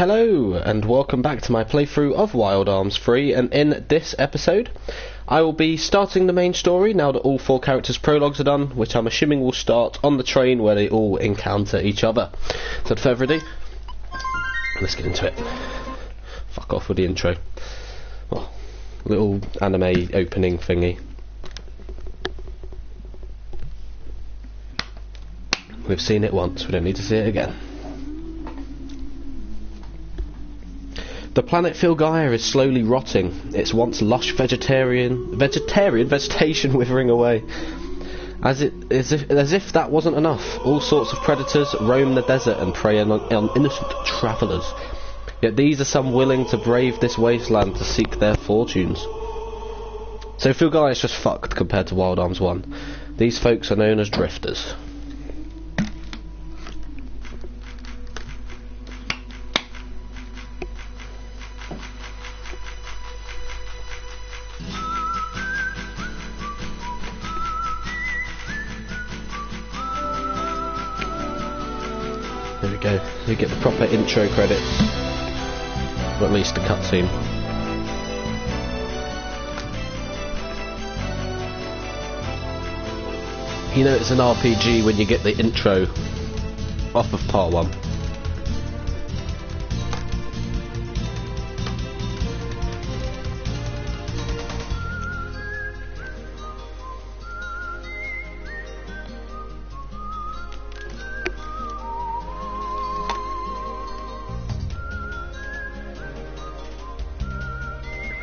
Hello and welcome back to my playthrough of Wild Arms 3, and in this episode I will be starting the main story now that all 4 characters' prologues are done, which I'm assuming will start on the train where they all encounter each other. So without further ado, let's get into it. Fuck off with the intro. Oh, little anime opening thingy. We've seen it once, we don't need to see it again. The planet Filgaia is slowly rotting, its once lush vegetation withering away. As if that wasn't enough, all sorts of predators roam the desert and prey on innocent travellers. Yet these are some willing to brave this wasteland to seek their fortunes. So Filgaia is just fucked compared to Wild Arms 1. These folks are known as drifters. There we go, you get the proper intro credits, or at least the cutscene. You know it's an RPG when you get the intro off of part 1.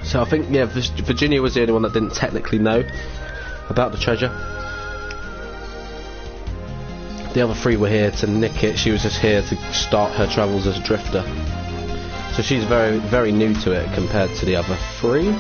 So I think, yeah, Virginia was the only one that didn't technically know about the treasure. The other 3 were here to nick it. She was just here to start her travels as a drifter. So she's very, very new to it compared to the other 3.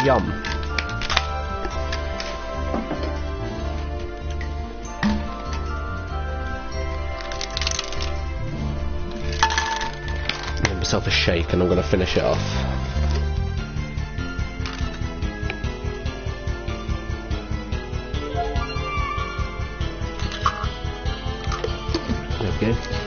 Yum. Give myself a shake and I'm going to finish it off. There we go.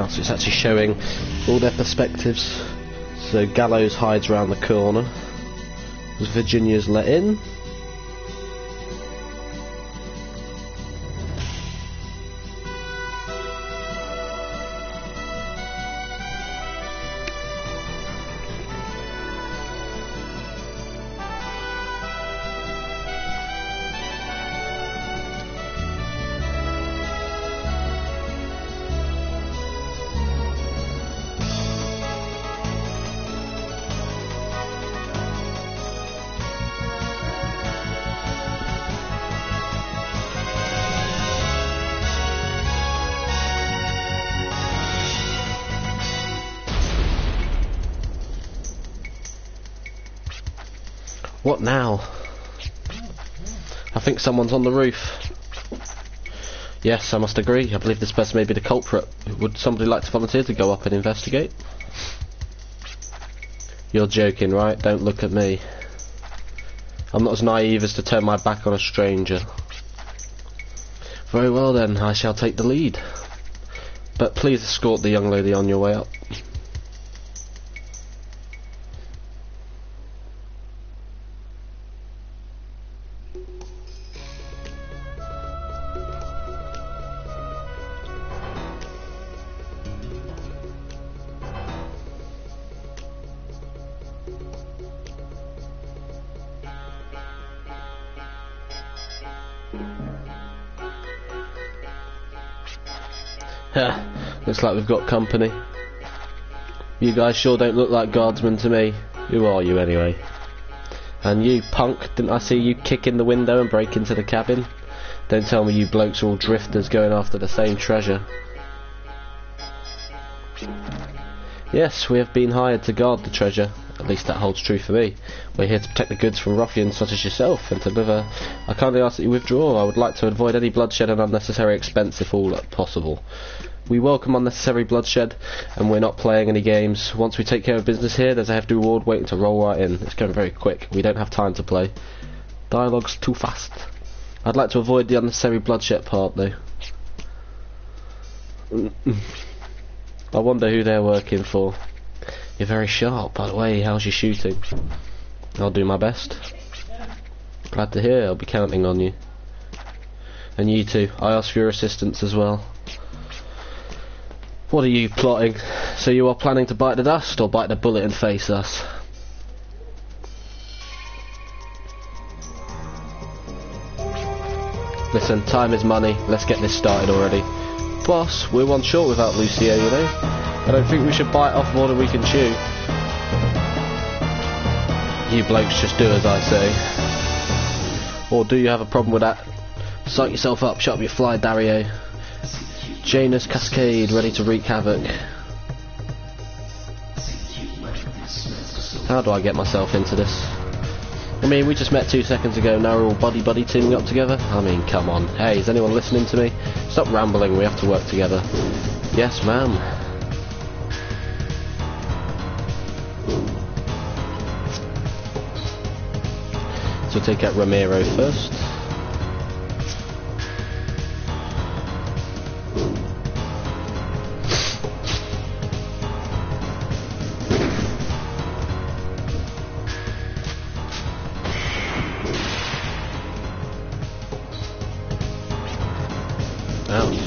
So it's actually showing all their perspectives. So Gallows hides around the corner as Virginia's let in. What now? I think someone's on the roof. Yes, I must agree. I believe this person may be the culprit. Would somebody like to volunteer to go up and investigate? You're joking, right? Don't look at me. I'm not as naive as to turn my back on a stranger. Very well then, I shall take the lead. But please escort the young lady on your way up. Looks like we've got company. You guys sure don't look like guardsmen to me. Who are you anyway? And you, punk, didn't I see you kick in the window and break into the cabin? Don't tell me you blokes are all drifters going after the same treasure. Yes, we have been hired to guard the treasure. At least that holds true for me. We're here to protect the goods from ruffians such as yourself, and to deliver. I kindly ask that you withdraw. I would like to avoid any bloodshed and unnecessary expense if all possible. We welcome unnecessary bloodshed, and we're not playing any games. Once we take care of business here, there's a hefty reward waiting to roll right in. It's going very quick. We don't have time to play. Dialogue's too fast. I'd like to avoid the unnecessary bloodshed part, though. I wonder who they're working for. You're very sharp, by the way. How's your shooting? I'll do my best. Glad to hear. I'll be counting on you. And you too. I ask for your assistance as well. What are you plotting? So you are planning to bite the dust, or bite the bullet and face us? Listen, time is money. Let's get this started already. Boss, we're one short without Lucio, you know. I don't think we should bite off more than we can chew. You blokes just do as I say. Or do you have a problem with that? Psych yourself up, shut up your fly, Dario. Janus Cascade, ready to wreak havoc. How do I get myself into this? I mean, we just met 2 seconds ago, now we're all buddy-buddy teaming up together? I mean, come on. Hey, is anyone listening to me? Stop rambling, we have to work together. Yes, ma'am. So take out Ramiro first.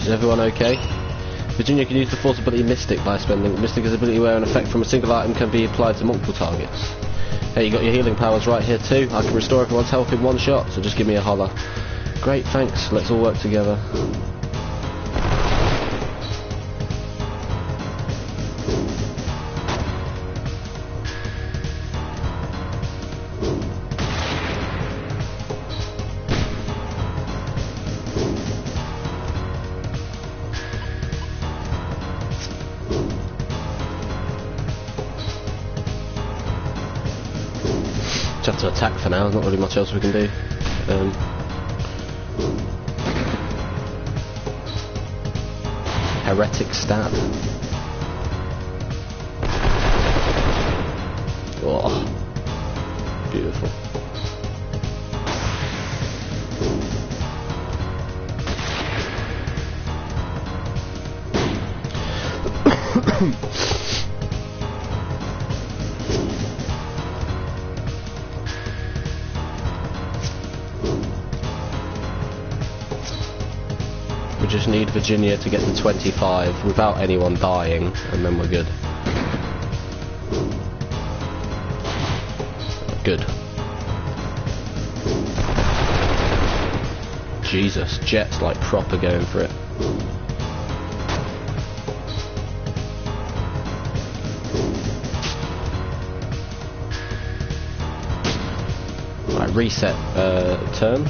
Is everyone okay? Virginia can use the Force ability Mystic by spending. Mystic is ability where an effect from a single item can be applied to multiple targets. Hey, you got your healing powers right here too. I can restore everyone's health in one shot, so just give me a holler. Great, thanks. Let's all work together. Have to attack for now, there's not really much else we can do. Heretic stab. Oh, beautiful. We just need Virginia to get to 25 without anyone dying, and then we're good. Good. Jesus, Jet's like proper going for it. Right, reset turn.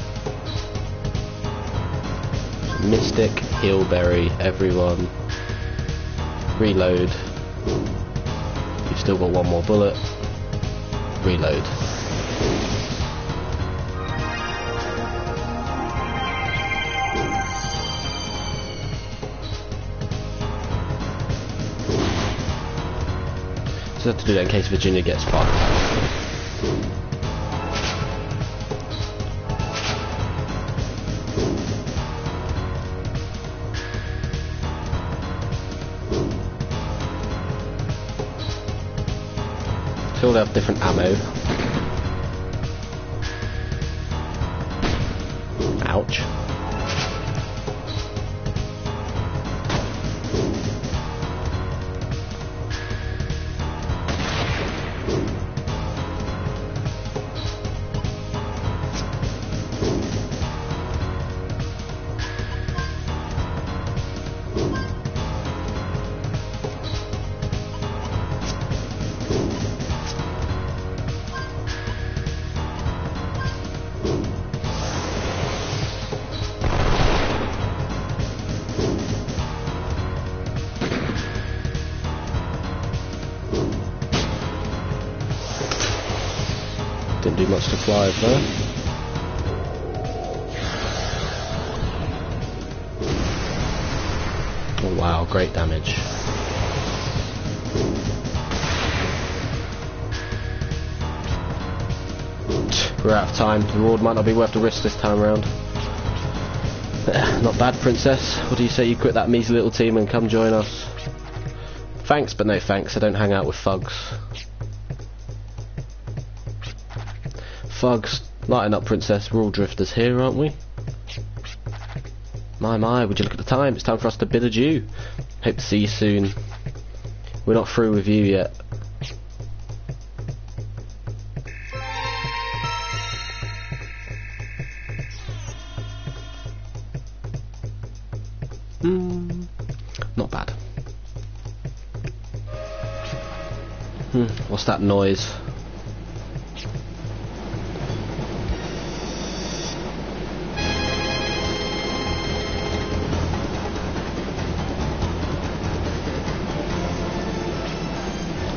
Mystic, Healberry, everyone. Reload. You've still got one more bullet. Reload. So I have to do that in case Virginia gets fucked. They all have different ammo. Ouch. Didn't do much to Clive there. Oh wow, great damage. We're out of time. The reward might not be worth the risk this time around. Not bad, Princess. What do you say you quit that measly little team and come join us? Thanks, but no thanks. I don't hang out with thugs. Thugs, lighten up, Princess. We're all drifters here, aren't we? My, would you look at the time? It's time for us to bid adieu. Hope to see you soon. We're not through with you yet. Not bad. What's that noise?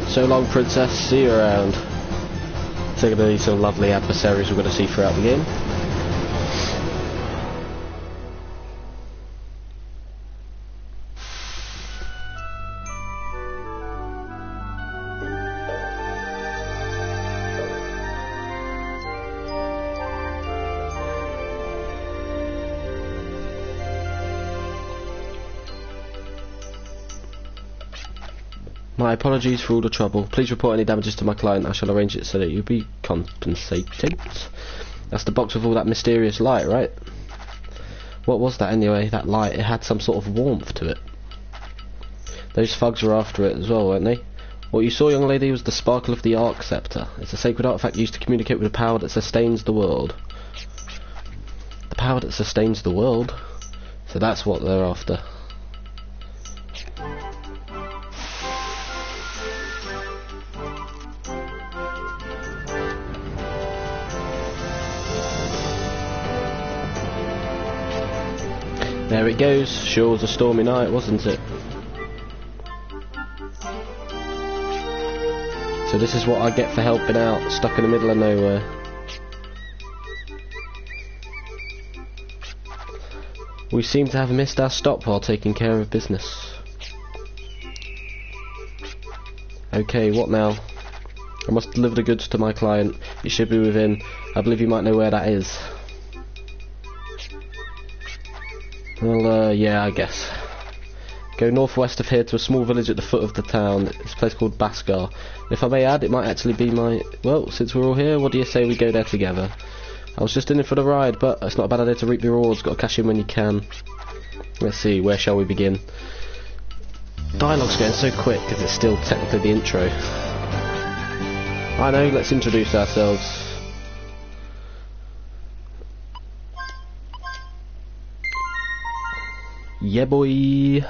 So long, Princess. See you around. So going to be some lovely adversaries we're going to see throughout the game. My apologies for all the trouble. Please report any damages to my client. I shall arrange it so that you'll be compensated. That's the box with all that mysterious light, right? What was that anyway? That light, it had some sort of warmth to it. Those thugs were after it as well, weren't they? What you saw, young lady, was the sparkle of the Arc Scepter. It's a sacred artifact used to communicate with the power that sustains the world. The power that sustains the world? So that's what they're after. There it goes. Sure was a stormy night, wasn't it? So this is what I get for helping out, stuck in the middle of nowhere. We seem to have missed our stop while taking care of business. Okay, what now? I must deliver the goods to my client. It should be within. I believe you might know where that is. Well, yeah, I guess. Go northwest of here to a small village at the foot of the town. It's a place called Baskar. If I may add, it might actually be my... Well, since we're all here, what do you say we go there together? I was just in it for the ride, but it's not a bad idea to reap the rewards. Got to cash in when you can. Let's see, where shall we begin? Dialogue's going so quick, because it's still technically the intro. I know, let's introduce ourselves. Yeah, boy.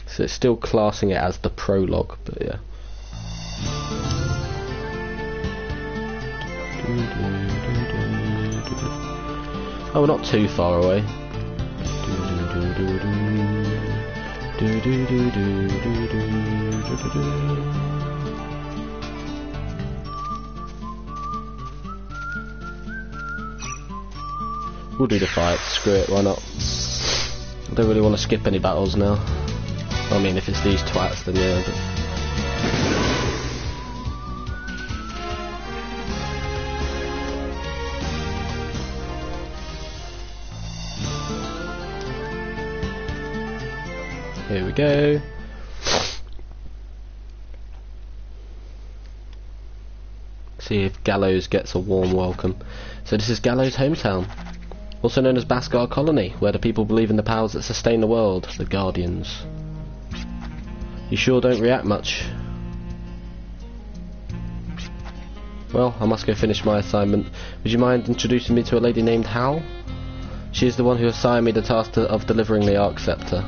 So it's still classing it as the prologue, but yeah. Oh, we're not too far away. We'll do the fight, screw it, why not? I don't really want to skip any battles now. I mean, if it's these twats, then yeah, but... Here we go. See if Gallows gets a warm welcome. So this is Gallows' hometown. Also known as Baskar Colony, where the people believe in the powers that sustain the world, the Guardians. You sure don't react much. Well, I must go finish my assignment. Would you mind introducing me to a lady named Hal? She is the one who assigned me the task of delivering the Arc Scepter.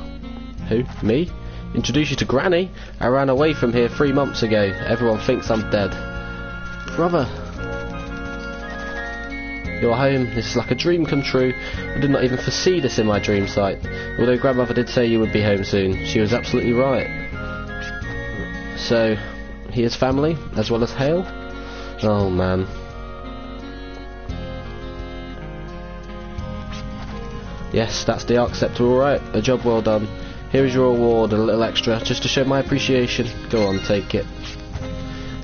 Who? Me? Introduce you to Granny? I ran away from here 3 months ago. Everyone thinks I'm dead. Brother! You're home. This is like a dream come true. I did not even foresee this in my dream sight. Although grandmother did say you would be home soon. She was absolutely right. So, he is family, as well as Hale? Oh man. Yes, that's the Arc Scepter, alright. A job well done. Here is your reward, a little extra, just to show my appreciation. Go on, take it.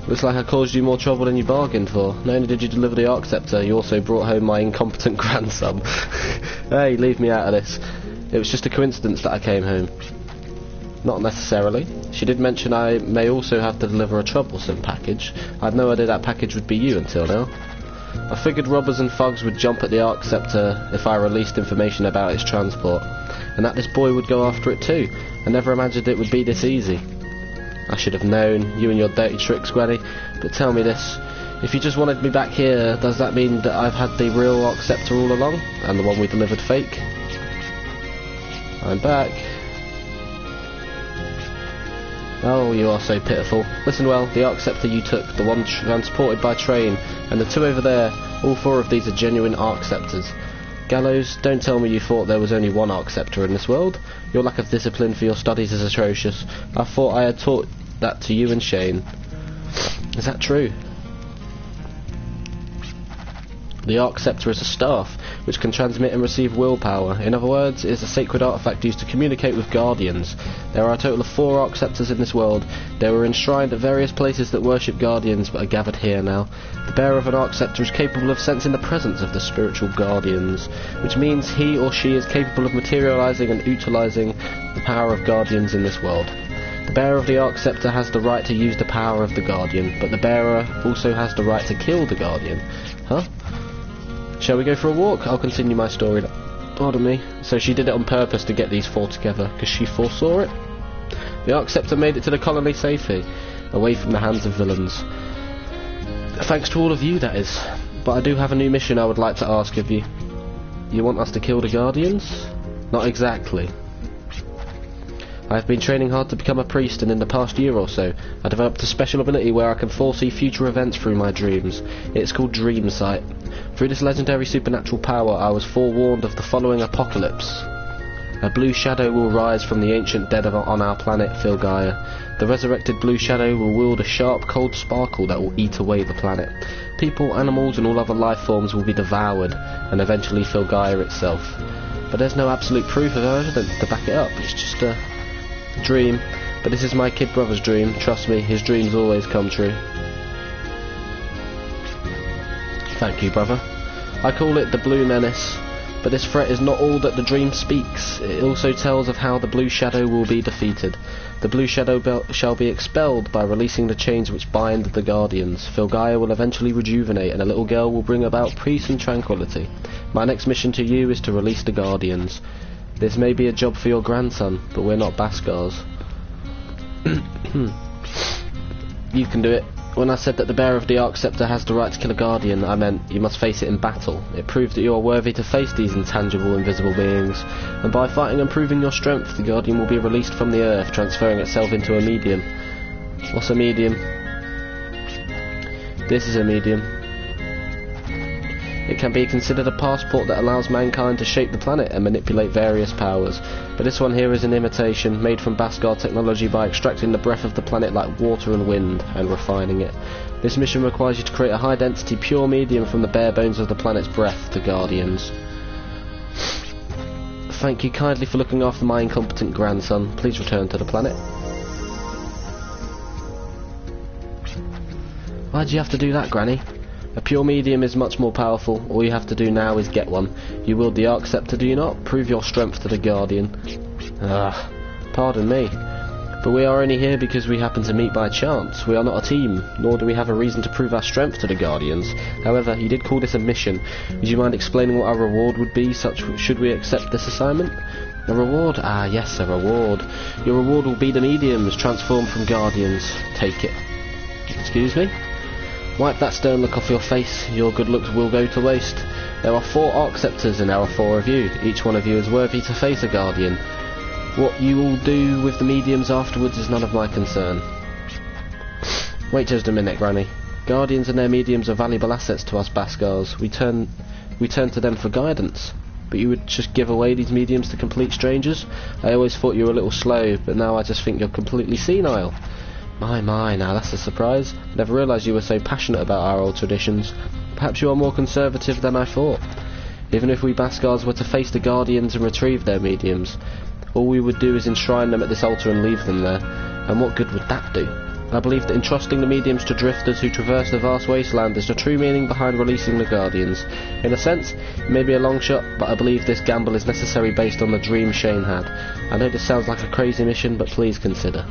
Looks like I caused you more trouble than you bargained for. Not only did you deliver the Arc Scepter, you also brought home my incompetent grandson. Hey, leave me out of this. It was just a coincidence that I came home. Not necessarily. She did mention I may also have to deliver a troublesome package. I had no idea that package would be you until now. I figured robbers and thugs would jump at the Arc Scepter if I released information about its transport, and that this boy would go after it too. I never imagined it would be this easy. I should have known, you and your dirty tricks, Granny. But tell me this, if you just wanted me back here, does that mean that I've had the real Arc Scepter all along, and the one we delivered fake? I'm back. Oh, you are so pitiful. Listen well, the Arc Scepter you took, the one transported by train, and the two over there, all four of these are genuine Arc Scepters. Gallows, don't tell me you thought there was only one Arc Scepter in this world. Your lack of discipline for your studies is atrocious. I thought I had taught that to you and Shane. Is that true? The Arc Scepter is a staff, which can transmit and receive willpower. In other words, it is a sacred artifact used to communicate with Guardians. There are a total of 4 Arc Scepters in this world. They were enshrined at various places that worship Guardians, but are gathered here now. The bearer of an Arc Scepter is capable of sensing the presence of the spiritual Guardians, which means he or she is capable of materializing and utilizing the power of Guardians in this world. The bearer of the Arc Scepter has the right to use the power of the Guardian, but the bearer also has the right to kill the Guardian. Huh? Shall we go for a walk? I'll continue my story. Pardon me. So she did it on purpose to get these 4 together, because she foresaw it? The Arc Scepter made it to the colony safely, away from the hands of villains. Thanks to all of you, that is. But I do have a new mission I would like to ask of you. You want us to kill the Guardians? Not exactly. I have been training hard to become a priest, and in the past year or so, I developed a special ability where I can foresee future events through my dreams. It's called Dream Sight. Through this legendary supernatural power, I was forewarned of the following apocalypse. A blue shadow will rise from the ancient dead on our planet, Filgaia. The resurrected blue shadow will wield a sharp, cold sparkle that will eat away the planet. People, animals, and all other life forms will be devoured, and eventually Filgaia itself. But there's no absolute proof of evidence to back it up. It's just a dream. But this is my kid brother's dream. Trust me, his dreams always come true. Thank you, brother. I call it the Blue Menace, but this threat is not all that the dream speaks. It also tells of how the Blue Shadow will be defeated. The Blue Shadow shall be expelled by releasing the chains which bind the Guardians. Filgaia will eventually rejuvenate, and a little girl will bring about peace and tranquility. My next mission to you is to release the Guardians. This may be a job for your grandson, but we're not Baskars. You can do it. When I said that the bearer of the Arc Scepter has the right to kill a Guardian, I meant you must face it in battle. It proves that you are worthy to face these intangible, invisible beings, and by fighting and proving your strength, the Guardian will be released from the earth, transferring itself into a medium. What's a medium? This is a medium. It can be considered a passport that allows mankind to shape the planet and manipulate various powers. But this one here is an imitation, made from Baskar technology by extracting the breath of the planet like water and wind, and refining it. This mission requires you to create a high-density, pure medium from the bare bones of the planet's breath, the Guardians. Thank you kindly for looking after my incompetent grandson. Please return to the planet. Why'd you have to do that, Granny? A pure medium is much more powerful. All you have to do now is get one. You wield the Arc Scepter, do you not? Prove your strength to the Guardian. Pardon me. But we are only here because we happen to meet by chance. We are not a team, nor do we have a reason to prove our strength to the Guardians. However, you did call this a mission. Would you mind explaining what our reward would be, should we accept this assignment? A reward? Ah, yes, a reward. Your reward will be the mediums transformed from Guardians. Take it. Excuse me? Wipe that stern look off your face. Your good looks will go to waste. There are 4 Arc Scepters and there are 4 of you. Each one of you is worthy to face a Guardian. What you will do with the mediums afterwards is none of my concern. Wait just a minute, Granny. Guardians and their mediums are valuable assets to us Baskars. We turn to them for guidance. But you would just give away these mediums to complete strangers? I always thought you were a little slow, but now I just think you're completely senile. My, now that's a surprise. Never realised you were so passionate about our old traditions. Perhaps you are more conservative than I thought. Even if we Baskards were to face the Guardians and retrieve their mediums, all we would do is enshrine them at this altar and leave them there. And what good would that do? I believe that entrusting the mediums to drifters who traverse the vast wasteland is the true meaning behind releasing the Guardians. In a sense, it may be a long shot, but I believe this gamble is necessary based on the dream Shane had. I know this sounds like a crazy mission, but please consider.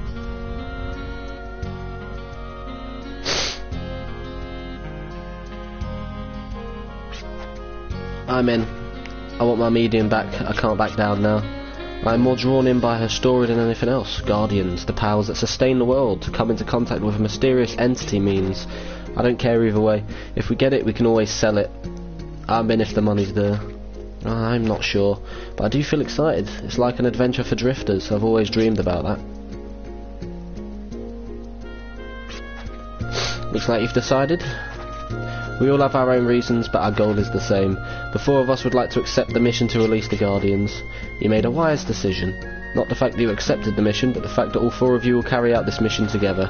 I'm in. I want my medium back. I can't back down now. I'm more drawn in by her story than anything else. Guardians, the powers that sustain the world. To come into contact with a mysterious entity means. I don't care either way. If we get it, we can always sell it. I'm in if the money's there. I'm not sure, but I do feel excited. It's like an adventure for drifters. I've always dreamed about that. Looks like you've decided. We all have our own reasons, but our goal is the same. The four of us would like to accept the mission to release the Guardians. You made a wise decision. Not the fact that you accepted the mission, but the fact that all four of you will carry out this mission together.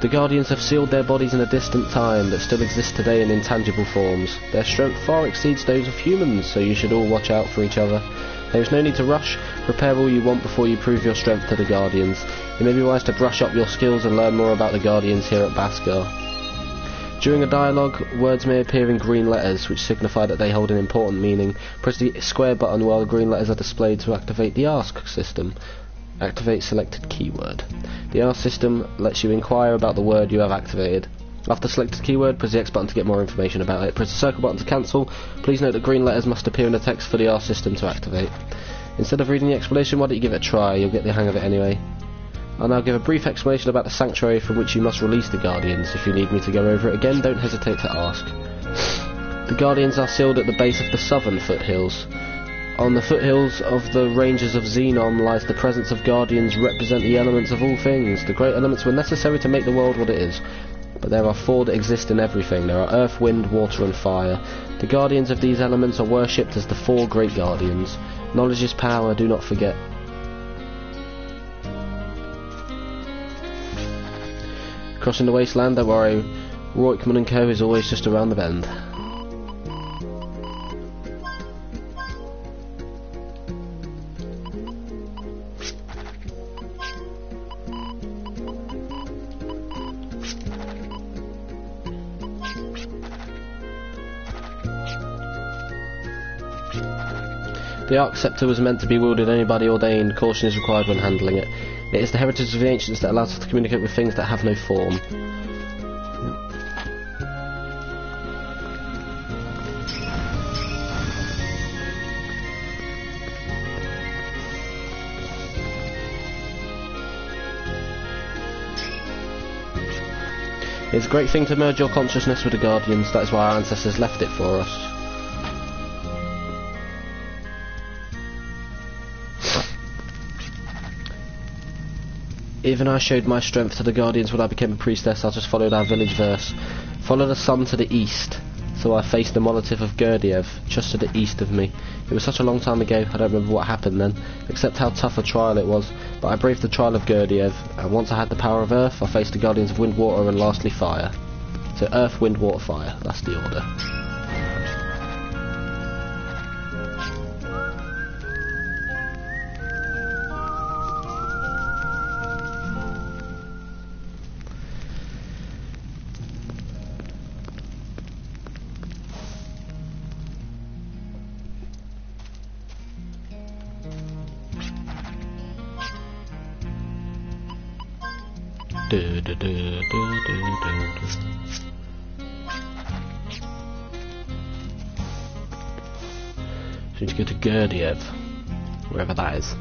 The Guardians have sealed their bodies in a distant time that still exists today in intangible forms. Their strength far exceeds those of humans, so you should all watch out for each other. There is no need to rush. Prepare all you want before you prove your strength to the Guardians. It may be wise to brush up your skills and learn more about the Guardians here at Baskar. During a dialogue, words may appear in green letters, which signify that they hold an important meaning. Press the square button while the green letters are displayed to activate the Ask system. Activate selected keyword. The Ask system lets you inquire about the word you have activated. After selected keyword, press the X button to get more information about it. Press the circle button to cancel. Please note that green letters must appear in the text for the Ask system to activate. Instead of reading the explanation, why don't you give it a try? You'll get the hang of it anyway. I'll now give a brief explanation about the sanctuary from which you must release the Guardians. If you need me to go over it again, don't hesitate to ask. The Guardians are sealed at the base of the southern foothills. On the foothills of the ranges of Xenon lies the presence of Guardians represent the elements of all things. The great elements were necessary to make the world what it is. But there are four that exist in everything. There are earth, wind, water and fire. The Guardians of these elements are worshipped as the four great Guardians. Knowledge is power, do not forget. Crossing the wasteland, don't worry, Roykman & Co. is always just around the bend. The Arc Scepter was meant to be wielded only by the ordained. Caution is required when handling it. It is the heritage of the ancients that allows us to communicate with things that have no form. It's a great thing to merge your consciousness with the Guardians. That is why our ancestors left it for us. Even I showed my strength to the Guardians when I became a priestess. I just followed our village verse. Follow the sun to the east. So I faced the monolith of Gurdiev, just to the east of me. It was such a long time ago, I don't remember what happened then, except how tough a trial it was. But I braved the trial of Gurdiev, and once I had the power of earth, I faced the Guardians of wind, water, and lastly fire. So earth, wind, water, fire. That's the order. So you need to go to Gurdiev, wherever that is.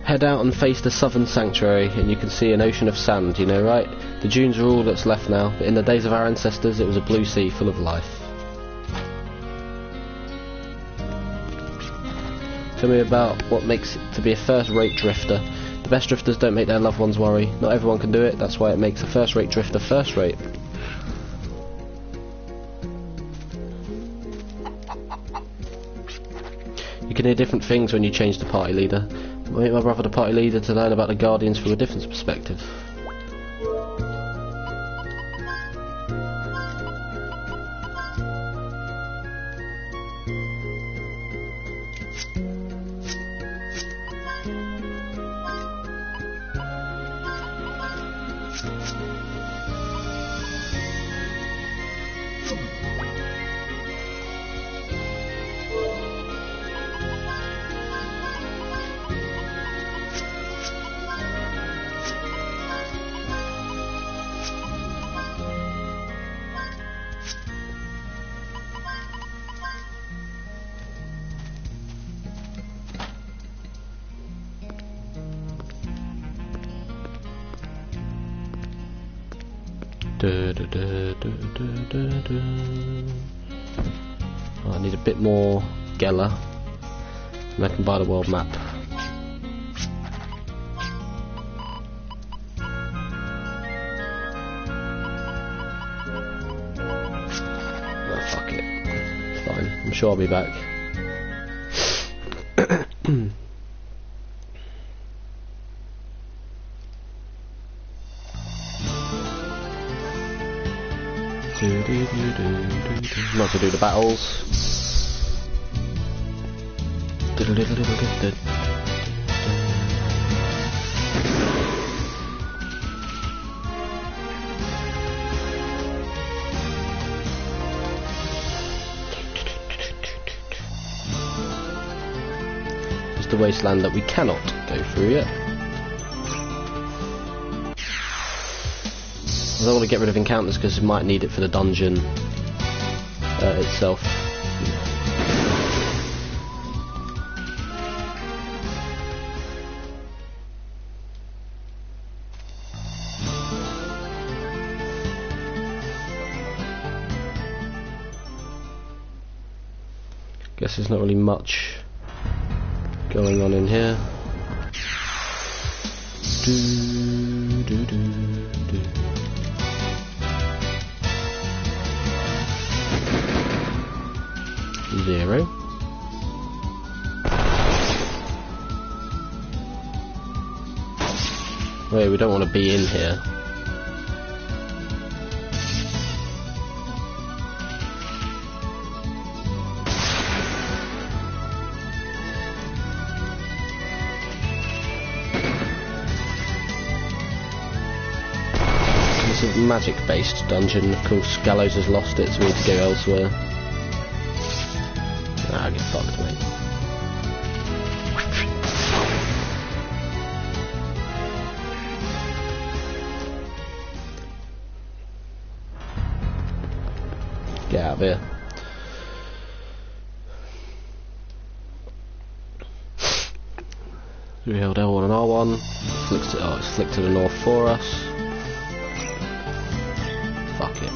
Head out and face the southern sanctuary and you can see an ocean of sand, you know, right? The dunes are all that's left now, but in the days of our ancestors it was a blue sea full of life. Tell me about what makes it to be a first-rate drifter. The best drifters don't make their loved ones worry. Not everyone can do it, that's why it makes a first-rate drifter first-rate. You can hear different things when you change the party leader. I make my brother the party leader to learn about the Guardians from a different perspective. I need a bit more Geller, and I can buy the world map. Oh, fuck it. It's fine. I'm sure I'll be back. Not to do the battles. Just a wasteland that we cannot go through yet. I don't want to get rid of encounters because we might need it for the dungeon itself. Guess there's not really much going on in here. Zero. Wait, we don't want to be in here. It's a magic-based dungeon. Of course, Gallows has lost it, so we need to go elsewhere. Ah, get fucked, mate. Get out of here. We held L1 and R1. It's flicked to the north for us. Fuck it.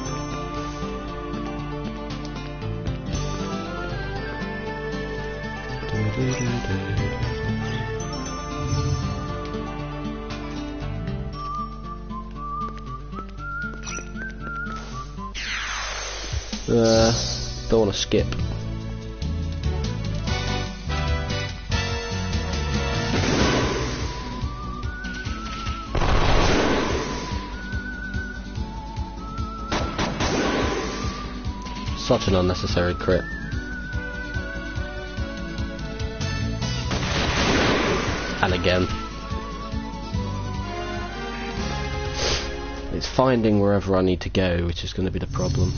Don't want to skip. Such an unnecessary crit. And again. It's finding wherever I need to go, which is going to be the problem.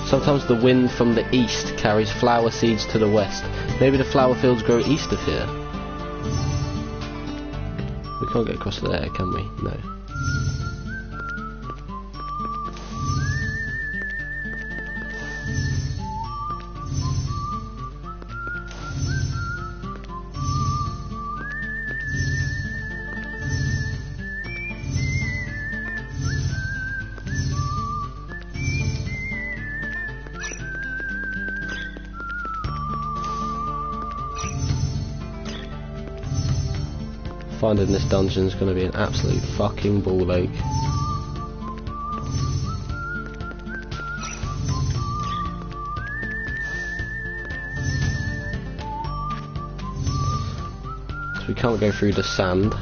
Sometimes the wind from the east carries flower seeds to the west. Maybe the flower fields grow east of here. We can't get across there, can we? No. Finding this dungeon is going to be an absolute fucking ball ache. So we can't go through the sand.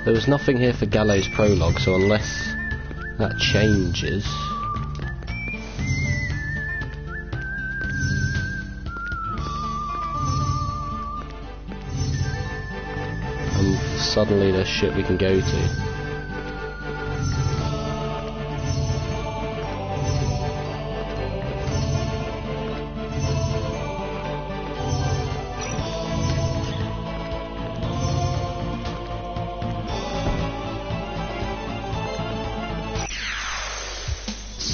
There was nothing here for Gallo's prologue, so unless that changes... suddenly there's shit we can go to.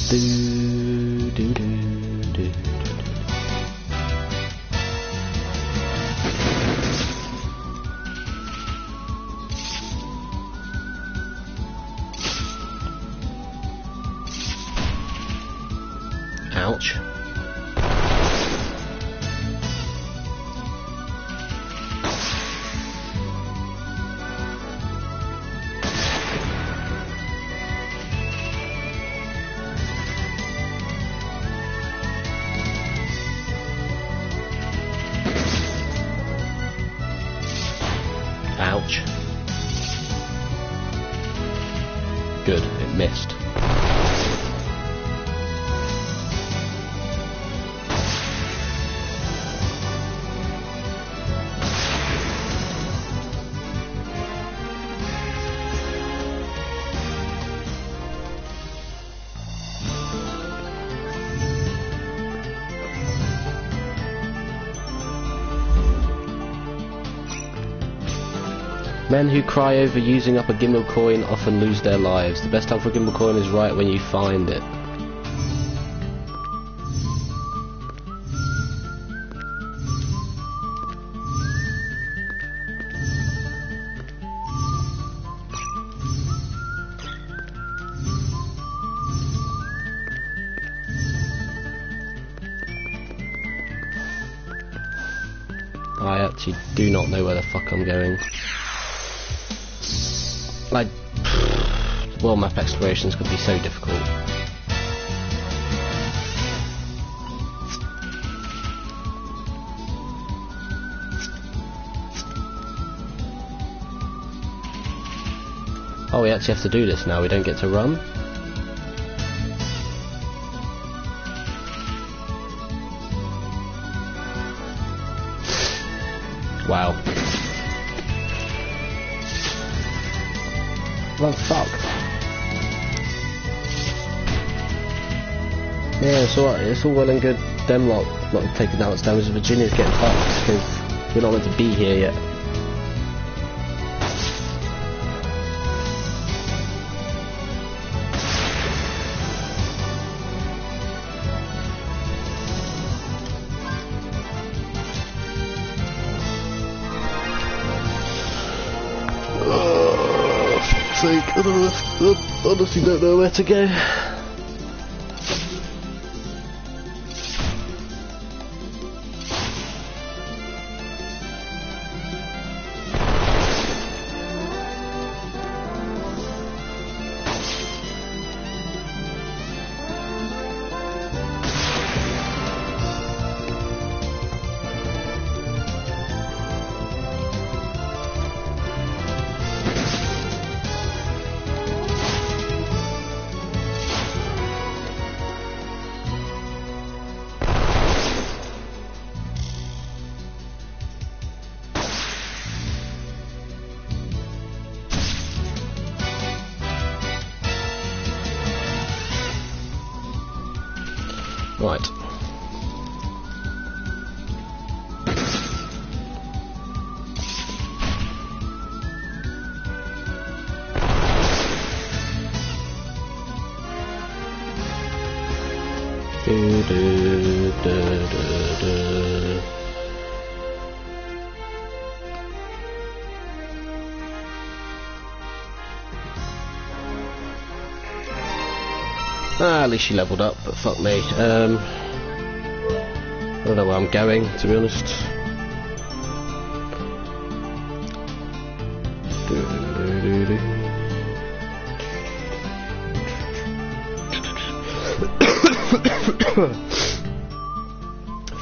Do, do, do, do. Ouch. Ouch. Good, it missed. Men who cry over using up a gimbal coin often lose their lives. The best time for a gimbal coin is right when you find it. I actually do not know where the fuck I'm going. Like, world map explorations could be so difficult. Oh, we actually have to do this now, we don't get to run? Wow. Well, fuck. Yeah, it's alright, it's all well and good, them lot not taking that much damage, Virginia's getting fucked, because we're not meant to be here yet. I honestly don't know where to go. Right. Do, do, do, do, do. At least she leveled up, but fuck me. I don't know where I'm going, to be honest.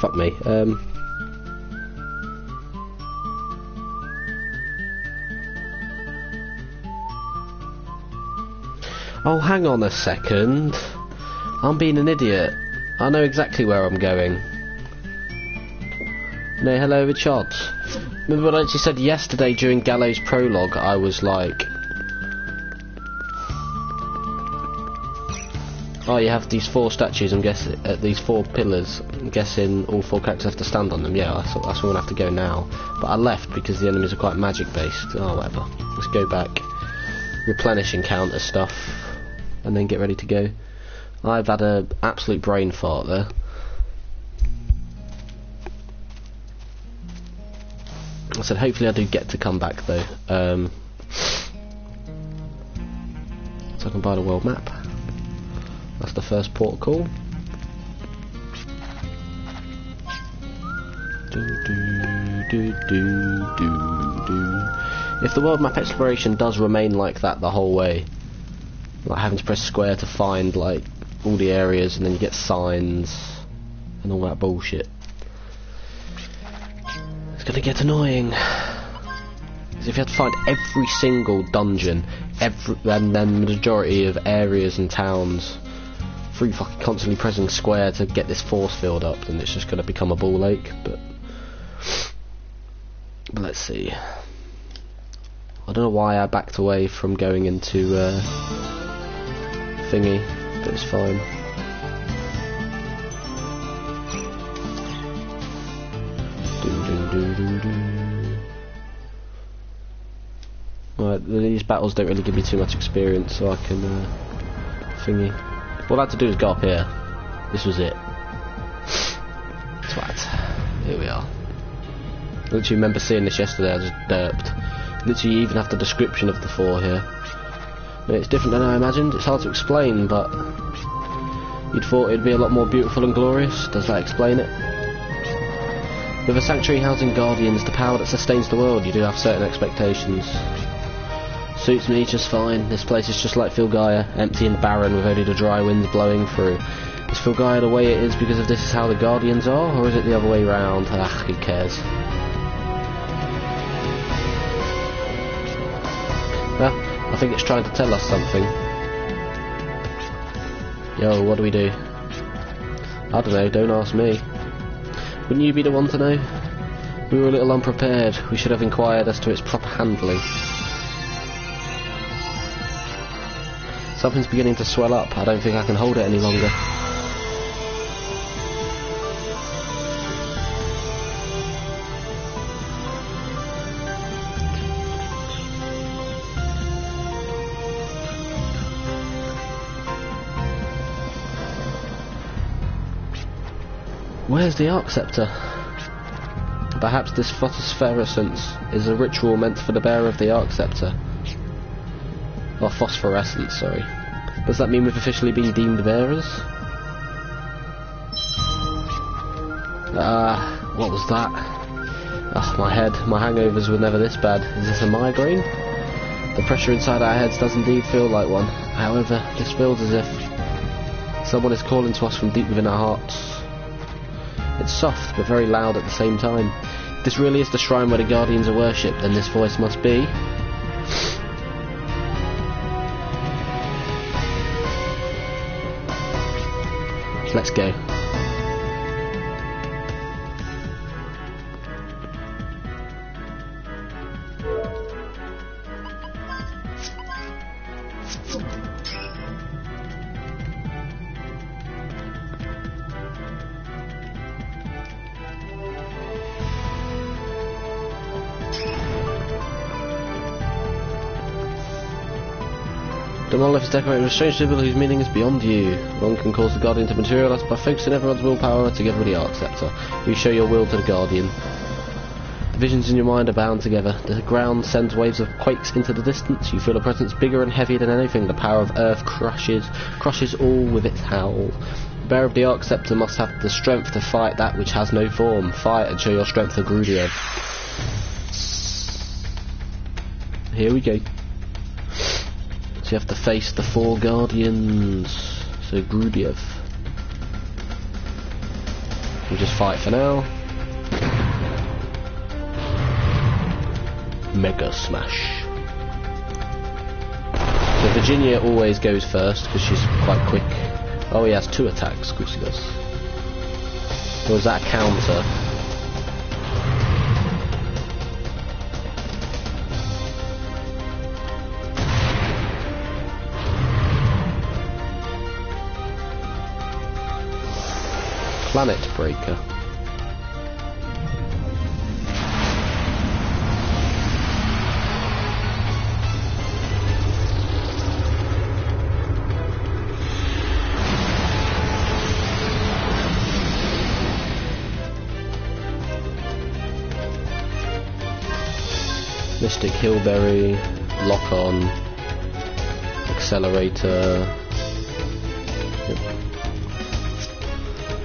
Fuck me. Oh, hang on a second. I'm being an idiot. I know exactly where I'm going. No, hello, Richard. Remember what I actually said yesterday during Gallo's prologue? I was like... Oh, you have these 4 statues, I'm guessing, these 4 pillars. I'm guessing all 4 characters have to stand on them. Yeah, that's where I'm gonna have to go now. But I left because the enemies are quite magic based. Oh, whatever. Let's go back. Replenish encounter stuff. And then get ready to go. I've had an absolute brain fart there. I said hopefully I do get to come back though. So I can buy the world map. That's the first port call. If the world map exploration does remain like that the whole way, like having to press square to find like all the areas and then you get signs and all that bullshit, it's gonna get annoying. Because if you have to find every single dungeon, and then the majority of areas and towns through fucking constantly pressing square to get this force field up, then it's just gonna become a ball ache. But let's see. I don't know why I backed away from going into thingy, but it's fine. Right, these battles don't really give me too much experience, so I can thingy. All I had to do is go up here. This was it. Twat. Here we are. I literally remember seeing this yesterday. I just derped. Literally, you even have the description of the 4 here. It's different than I imagined. It's hard to explain, but you'd thought it'd be a lot more beautiful and glorious. Does that explain it? With a sanctuary housing guardians, the power that sustains the world, you do have certain expectations. Suits me just fine. This place is just like Filgaia, empty and barren with only the dry winds blowing through. Is Filgaia the way it is because of this is how the guardians are, or is it the other way round? Ah, who cares? Well, I think it's trying to tell us something. Yo, what do we do? I don't know, don't ask me. Wouldn't you be the one to know? We were a little unprepared. We should have inquired as to its proper handling. Something's beginning to swell up. I don't think I can hold it any longer. Where's the Arc Scepter? Perhaps this phosphorescence is a ritual meant for the bearer of the Arc Scepter. Or phosphorescence, sorry. Does that mean we've officially been deemed bearers? What was that? Ah, my head. My hangovers were never this bad. Is this a migraine? The pressure inside our heads does indeed feel like one. However, this feels as if someone is calling to us from deep within our hearts. It's soft, but very loud at the same time. If this really is the shrine where the Guardians are worshipped, then this voice must be... Let's go. The monolith is decorated with a strange symbol whose meaning is beyond you. One can cause the Guardian to materialise by focusing everyone's willpower together with the Arc Scepter. You show your will to the Guardian. The visions in your mind are bound together. The ground sends waves of quakes into the distance. You feel a presence bigger and heavier than anything. The power of Earth crushes all with its howl. The bearer of the Arc Scepter must have the strength to fight that which has no form. Fight and show your strength to Grudia. Here we go. So you have to face the 4 Guardians. So Grudiev. We'll just fight for now. Mega Smash. So Virginia always goes first because she's quite quick. Oh, he has 2 attacks, of course he does. Or was that a counter? Planet Breaker. Mystic Hillberry, Lock On, Accelerator. Yep.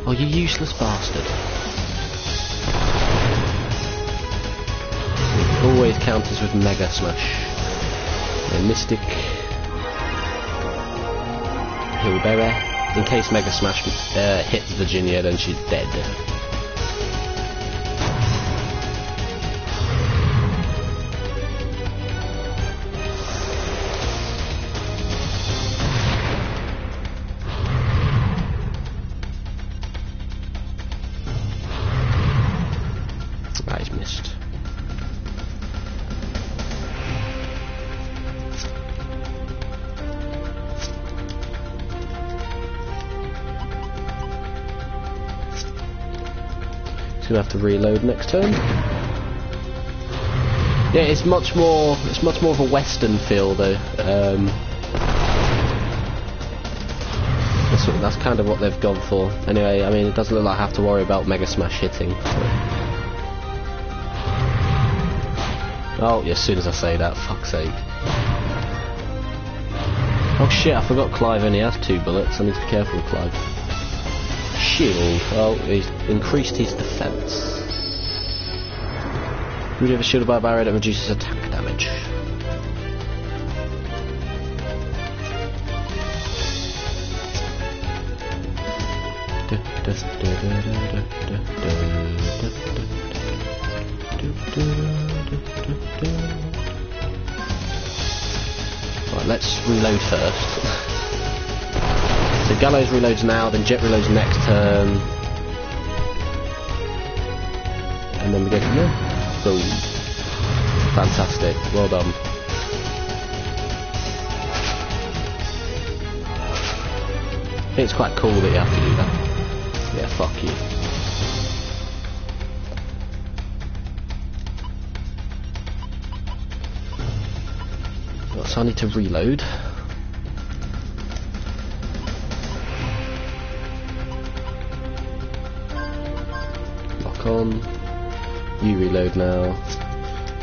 Oh, you useless bastard. It always counters with Mega Smash. And Mystic Hillberry. In case Mega Smash hits Virginia, then she's dead. Missed. He's gonna have to reload next turn. Yeah, it's much more of a Western feel though. That's kind of what they've gone for. Anyway, I mean, it doesn't look like I have to worry about Mega Smash hitting. So. Oh, yeah, as soon as I say that, fuck's sake. Oh shit, I forgot Clive only has 2 bullets. I need to be careful with Clive. Shield. Oh, he's increased his defense. Would you have a shielded by a barrier that reduces attack damage? Right, let's reload first. So Gallows reloads now, then Jet reloads next turn. And then we go from there. Boom. Fantastic. Well done. I think it's quite cool that you have to do that. Yeah, fuck you. So I need to reload. Lock on. You reload now.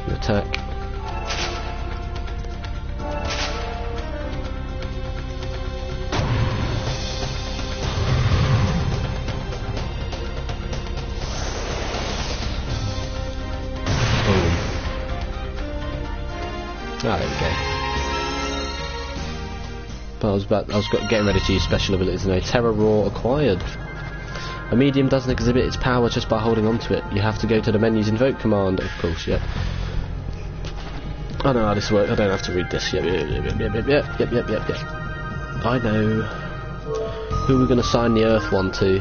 And attack. Boom. Ah, there we go. But I was getting ready to use special abilities anyway. Terror Roar acquired. A medium doesn't exhibit its power just by holding onto it. You have to go to the menu's invoke command, of course, yeah. I know how this works, I don't have to read this. Yep. I know. Who are we going to sign the Earth one to?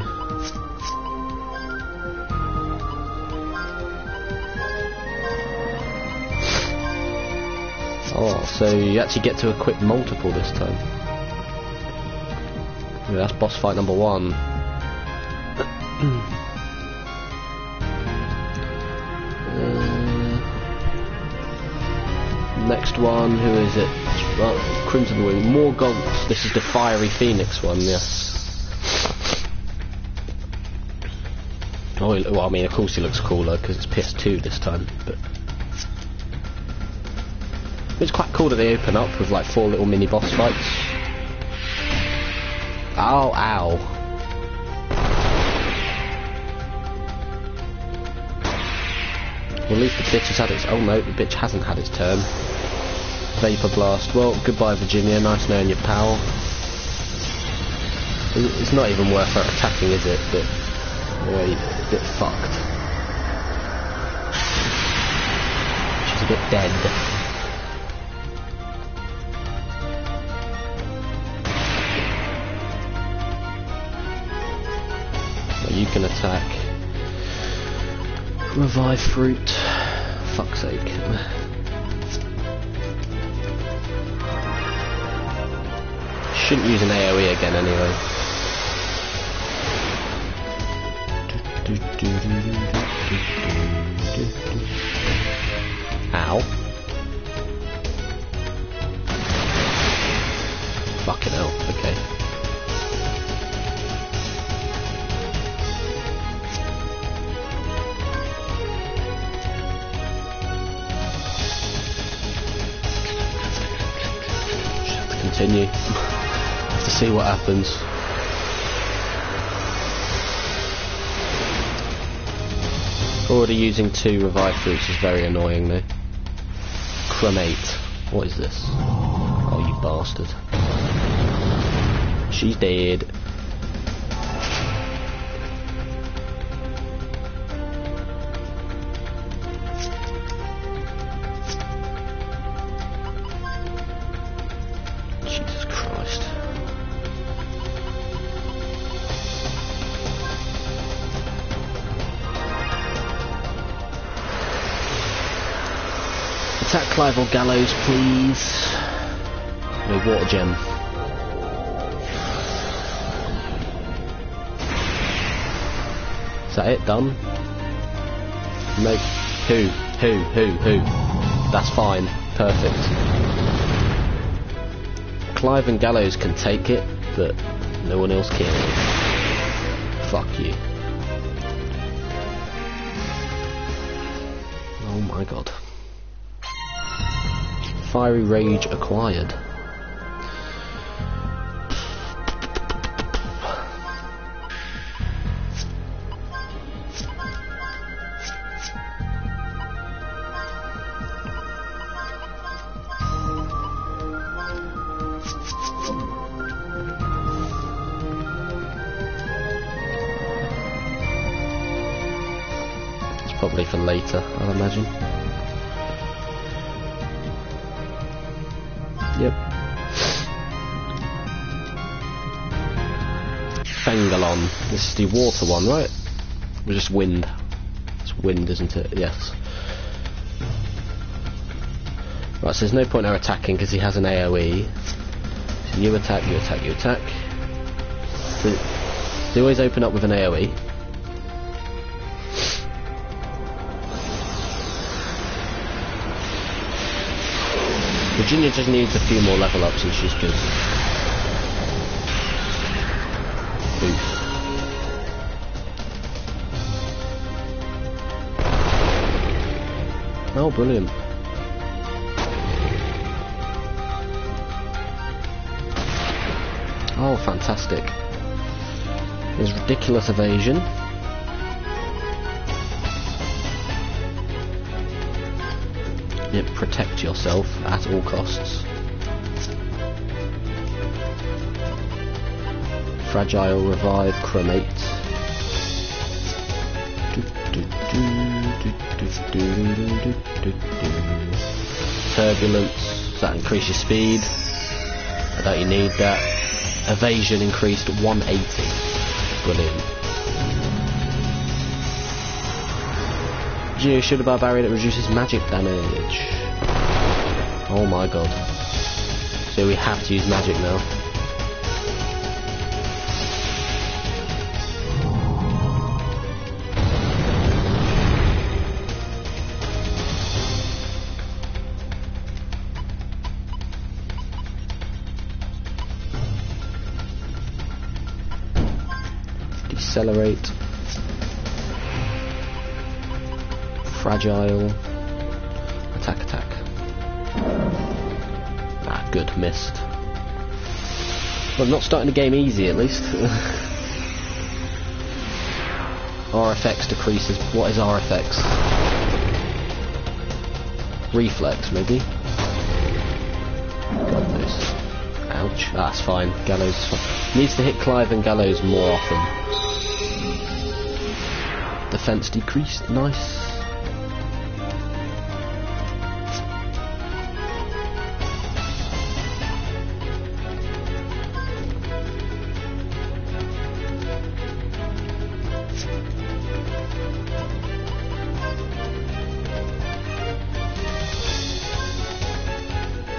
Oh, so you actually get to equip multiple this time. Yeah, that's boss fight number 1. Next one, who is it? Well, Crimson Wing. Morgont. This is the Fiery Phoenix one, yes. Oh, well, I mean, of course he looks cooler because it's PS2 this time, but it's quite cool that they open up with like 4 little mini boss fights. Ow, ow. Well, at least the bitch has had its... Oh no, the bitch hasn't had its turn. Vapor Blast. Well, goodbye Virginia, nice knowing your pal. It's not even worth her attacking, is it? But Right, a bit fucked. She's a bit dead. Well, you can attack. Revive fruit. Fuck's sake. Shouldn't use an AoE again anyway. Ow. Fucking hell, okay. Just have to continue. Have to see what happens. Already using 2 revive fruits is very annoying though. Cremate. What is this? Oh, you bastard. She's dead. Jesus Christ. Attack Clive or Gallows, please. No water gem. Is that it? Done? No. Who? That's fine. Perfect. Clive and Gallows can take it, but no one else can. Fuck you. Oh my god. Fiery Rage acquired. It's probably for later, I'll imagine. Yep. Fengalon. This is the water one, right? Or just wind? It's wind, isn't it? Yes. Right, so there's no point in our attacking because he has an AoE. So you attack. So they always open up with an AoE. Virginia just needs a few more level ups and she's good. Oof. Oh, brilliant. Oh, fantastic. There's ridiculous evasion. Yep, protect yourself at all costs. Fragile revive, cremate. Turbulence, does that increase your speed? I doubt you need that. Evasion increased 180. Brilliant. Geoshield Barbarian that reduces magic damage. Oh my god. So we have to use magic now. Decelerate. Fragile. Attack. Ah, good, missed. Well, I'm not starting the game easy, at least. RFX decreases. What is RFX? Reflex, maybe? God knows. Ouch. That's fine. Gallows is fine. Needs to hit Clive and Gallows more often. defense decreased. Nice.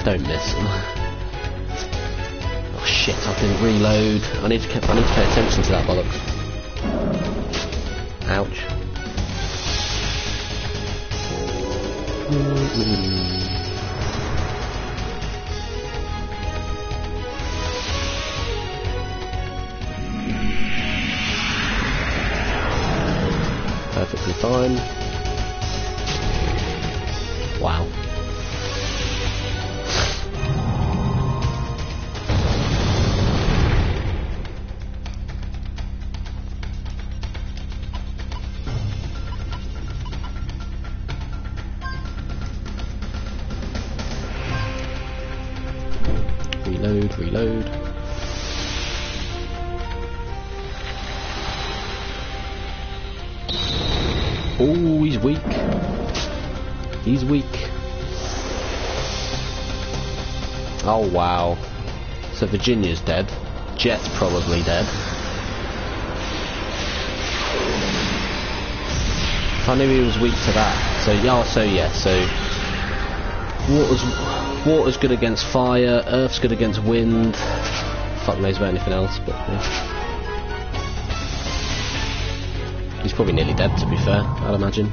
Don't miss them. Oh shit, I didn't reload. I need to pay attention to that bollocks. Ouch. Perfectly fine. Wow. Reload. Oh, he's weak. He's weak. Oh, wow. So Virginia's dead. Jet's probably dead. I knew he was weak to that. So water's good against fire, earth's good against wind. Fuck knows about anything else, but yeah. He's probably nearly dead, to be fair, I'd imagine.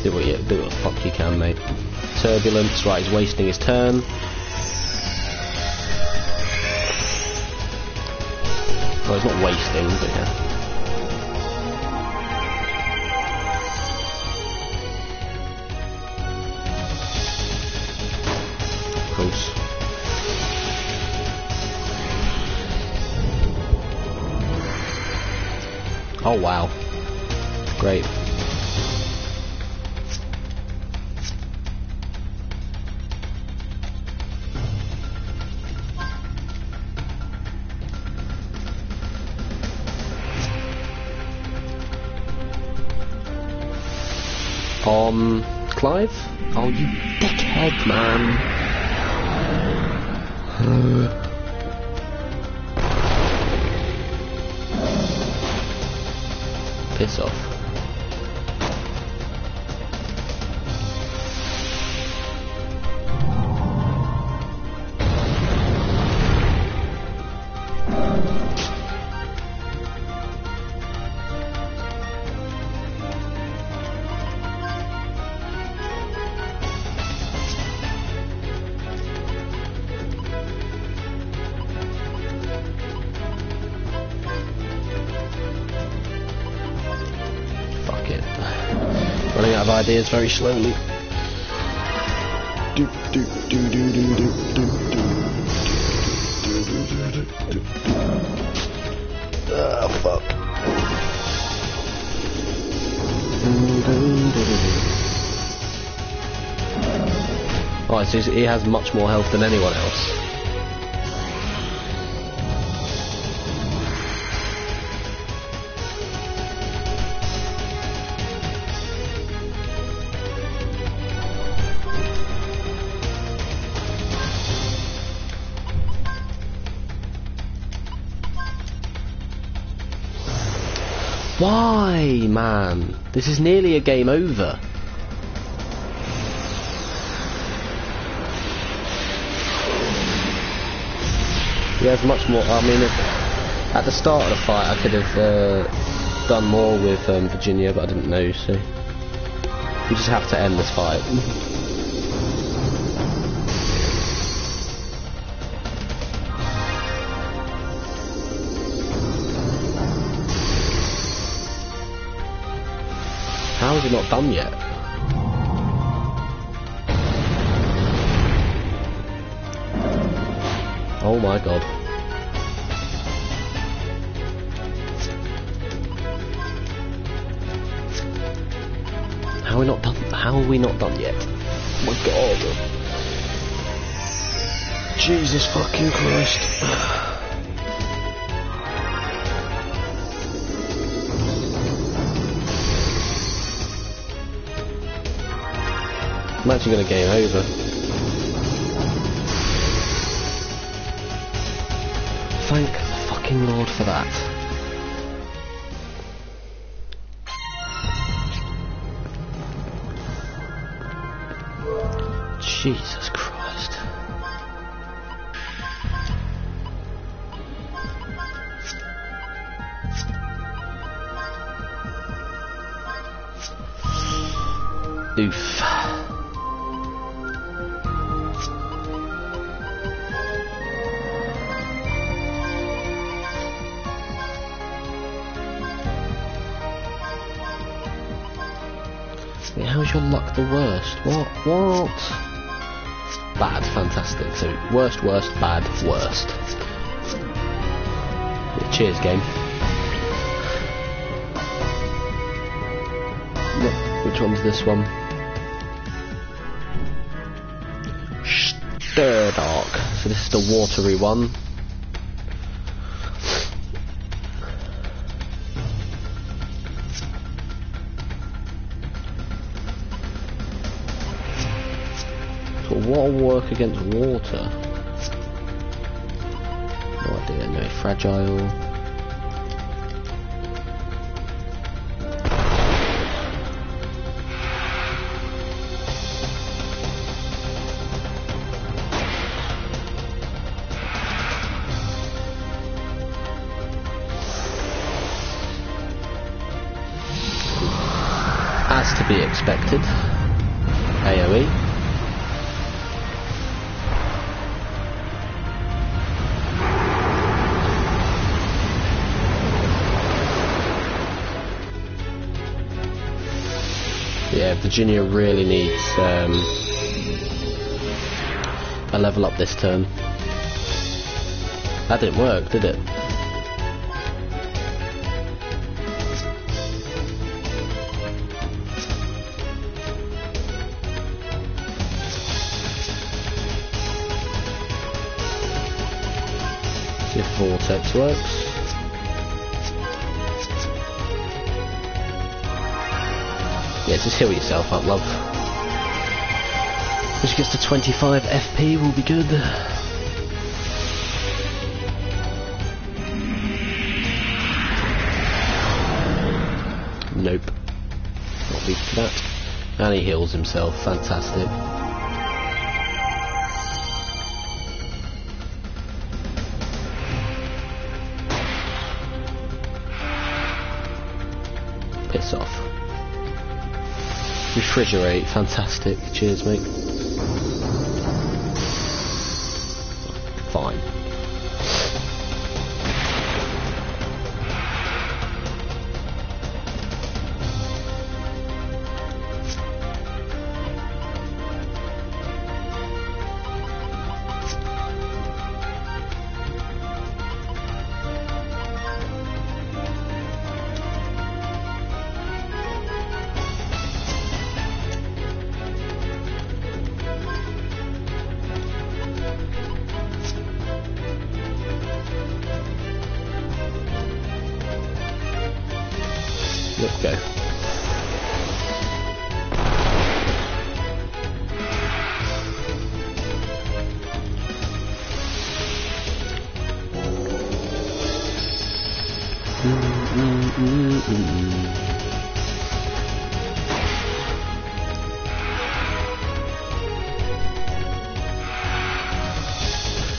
Do what the fuck you can, mate. Turbulence, right, he's wasting his turn. Well, he's not wasting, but yeah. Of course. Oh wow. Great. Clive? Oh, you dickhead, man. Piss off. Running out of ideas very slowly. Ah, fuck. Oh, so he has much more health than anyone else. Why, man? This is nearly a game over. He has much more. I mean, at the start of the fight, I could have done more with Virginia, but I didn't know, so we just have to end this fight. How is it not done yet? Oh my god. How are we not done? How are we not done yet? Oh my god. Jesus fucking Christ. I'm actually going to game over. Thank the fucking Lord for that. Jesus Christ. Oof. How's your luck the worst? What? Bad, fantastic. So, worst, bad, worst. Yeah, cheers, game. Which one's this one? Dark. So this is the watery one. What will work against water? No idea, no. Fragile. As to be expected. AoE. Yeah, Virginia really needs a level up this turn. That didn't work, did it? See if Vortex works. Yeah, just heal yourself up, love. When she gets to 25 FP, will be good. Nope. Not weak for that. And he heals himself. Fantastic. Piss off. Refrigerate, fantastic. Cheers, mate. Fine. Let's go.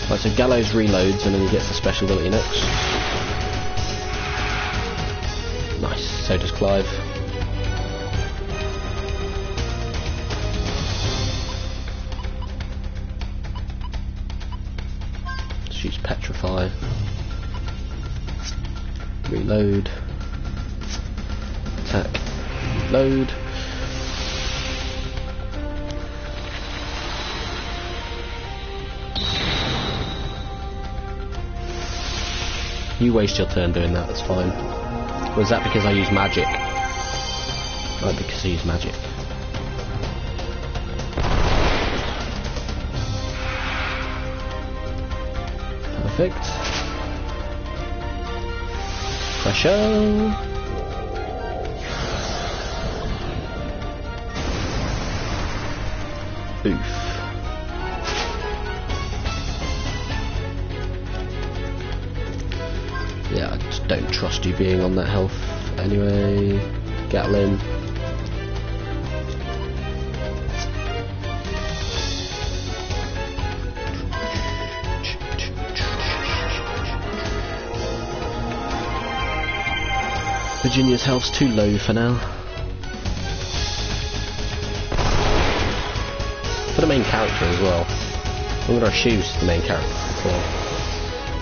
Right, so Gallows reloads and then he gets the special ability next. Nice, so does Clive. Shoots Petrify. Reload. Attack. Reload. You waste your turn doing that, that's fine. Or is that because I use magic? Oh, because I use magic. Perfect. Pressure. Oof. Yeah, I just don't trust you being on that health anyway. Gatlin. Virginia's health's too low for now. For the main character as well. I'm gonna choose the main character as well.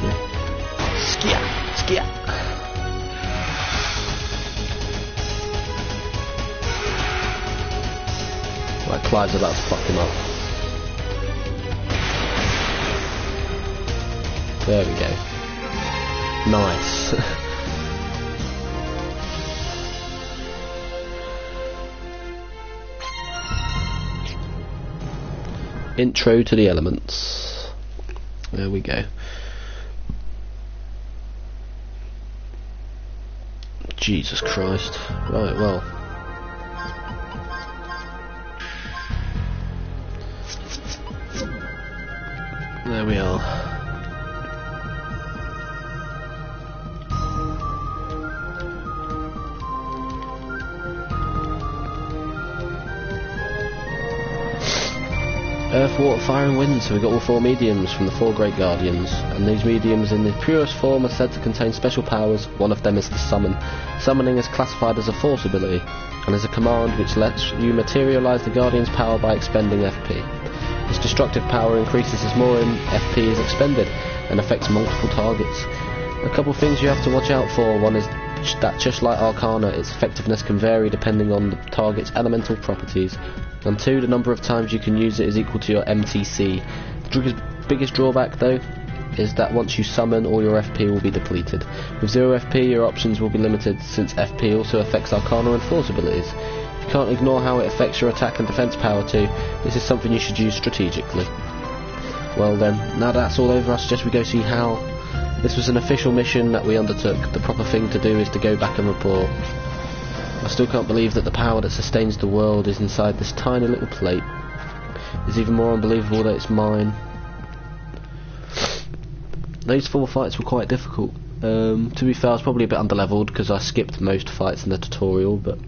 Yeah. Skia! Right, Clive's about to fuck him up. There we go. Nice. Intro to the elements. There we go. Jesus Christ. Right, well. There we are. Earth, water, fire and wind, so we got all 4 mediums from the 4 great guardians, and these mediums in the purest form are said to contain special powers. One of them is the summon. Summoning is classified as a force ability, and is a command which lets you materialise the guardian's power by expending FP. This destructive power increases as more FP is expended, and affects multiple targets. A couple things you have to watch out for. One is that just like Arcana, its effectiveness can vary depending on the target's elemental properties. And 2, the number of times you can use it is equal to your MTC. The biggest drawback though is that once you summon, all your FP will be depleted. With 0 FP, your options will be limited, since FP also affects Arcana and Force abilities. You can't ignore how it affects your attack and defense power too. This is something you should use strategically. Well then, now that's all over, I suggest we go see Hal. This was an official mission that we undertook. The proper thing to do is to go back and report. I still can't believe that the power that sustains the world is inside this tiny little plate. It's even more unbelievable that it's mine. Those 4 fights were quite difficult. To be fair, I was probably a bit underleveled because I skipped most fights in the tutorial, but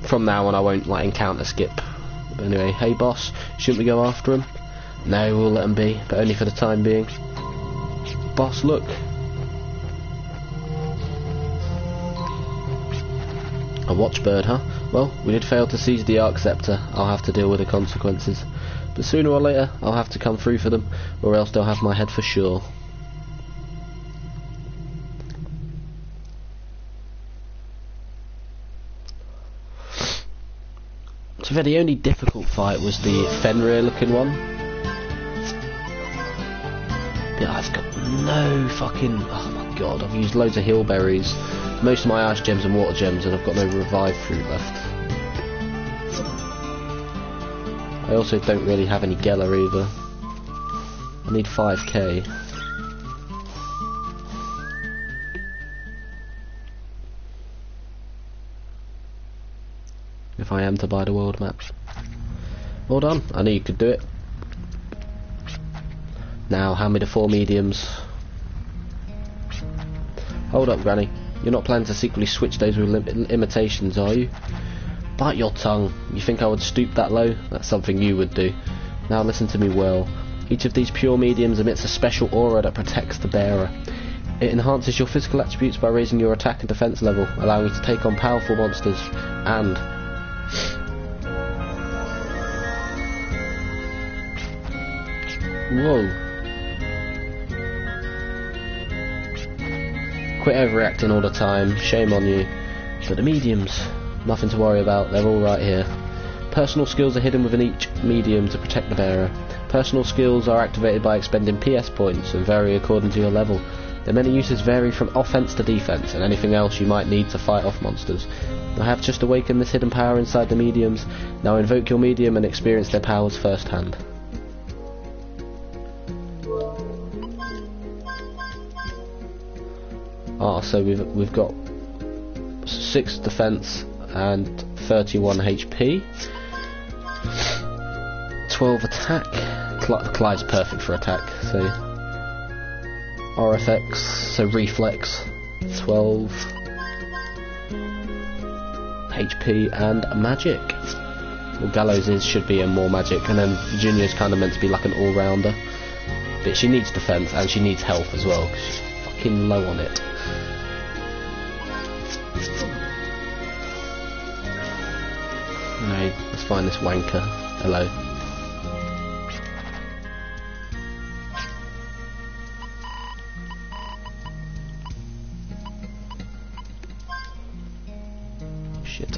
from now on I won't like encounter skip. But anyway, hey boss, shouldn't we go after him? No, we'll let him be, but only for the time being. Boss, look. A watchbird, huh? Well, we did fail to seize the Arc Scepter. I'll have to deal with the consequences. But sooner or later, I'll have to come through for them, or else they'll have my head for sure. So the only difficult fight was the Fenrir looking one. Yeah, I've got no fucking... Oh my god, I've used loads of heal berries. Most of my ice gems and water gems, and I've got no revive fruit left. I also don't really have any Geller either. I need 5k. If I am to buy the world map. Well done, I knew you could do it. Now, hand me the 4 mediums. Hold up, Granny. You're not planning to secretly switch those with imitations, are you? Bite your tongue. You think I would stoop that low? That's something you would do. Now listen to me well. Each of these pure mediums emits a special aura that protects the bearer. It enhances your physical attributes by raising your attack and defense level, allowing you to take on powerful monsters, and... Whoa. Quit overreacting all the time, shame on you. But the mediums, nothing to worry about, they're all right here. Personal skills are hidden within each medium to protect the bearer. Personal skills are activated by expending PS points and vary according to your level. Their many uses vary from offense to defense and anything else you might need to fight off monsters. I have just awakened this hidden power inside the mediums. Now invoke your medium and experience their powers firsthand. Ah, so we've got 6 defense and 31 HP, 12 attack. Clyde's perfect for attack. So RFX, so reflex, 12 HP and magic. Well, Gallows should be a more magic, and then Junior's kind of meant to be like an all-rounder. But she needs defense and she needs health as well, because she's fucking low on it. No, let's find this wanker. Hello. Shit.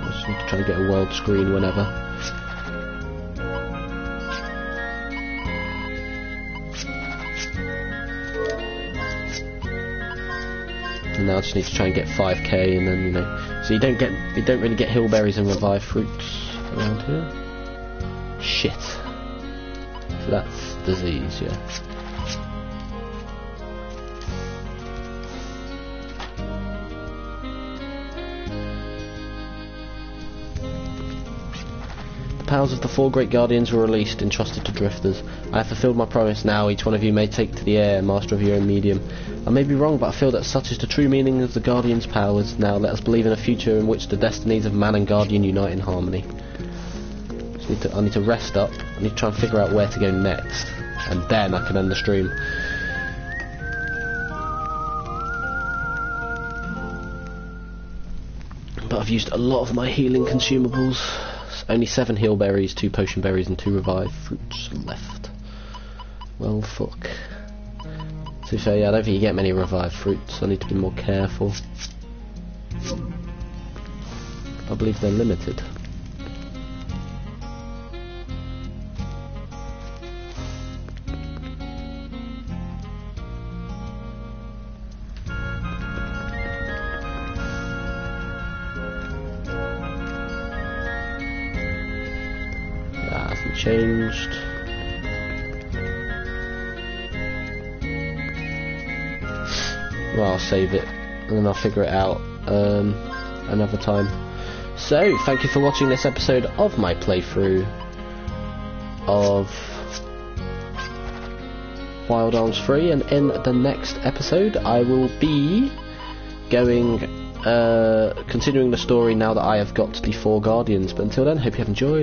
Just need to try to get a world screen whenever. And now I just need to try and get 5k, and then, you know, so you don't really get hillberries and revive fruits around here. Shit. So that's disease, yeah. The powers of the 4 great guardians were released, entrusted to drifters. I have fulfilled my promise. Now each one of you may take to the air, master of your own medium. I may be wrong, but I feel that such is the true meaning of the guardians' powers. Now let us believe in a future in which the destinies of man and guardian unite in harmony. I need to rest up. I need to try and figure out where to go next, and then I can end the stream. But I've used a lot of my healing consumables. Only 7 heal berries, 2 potion berries and 2 revive fruits left. Well, fuck. To be fair, yeah, I don't think you get many revive fruits. I need to be more careful. I believe they're limited. Changed. Well, I'll save it and then I'll figure it out another time. So, thank you for watching this episode of my playthrough of Wild Arms 3, and in the next episode I will be going continuing the story now that I have got the 4 guardians. But until then, hope you have enjoyed.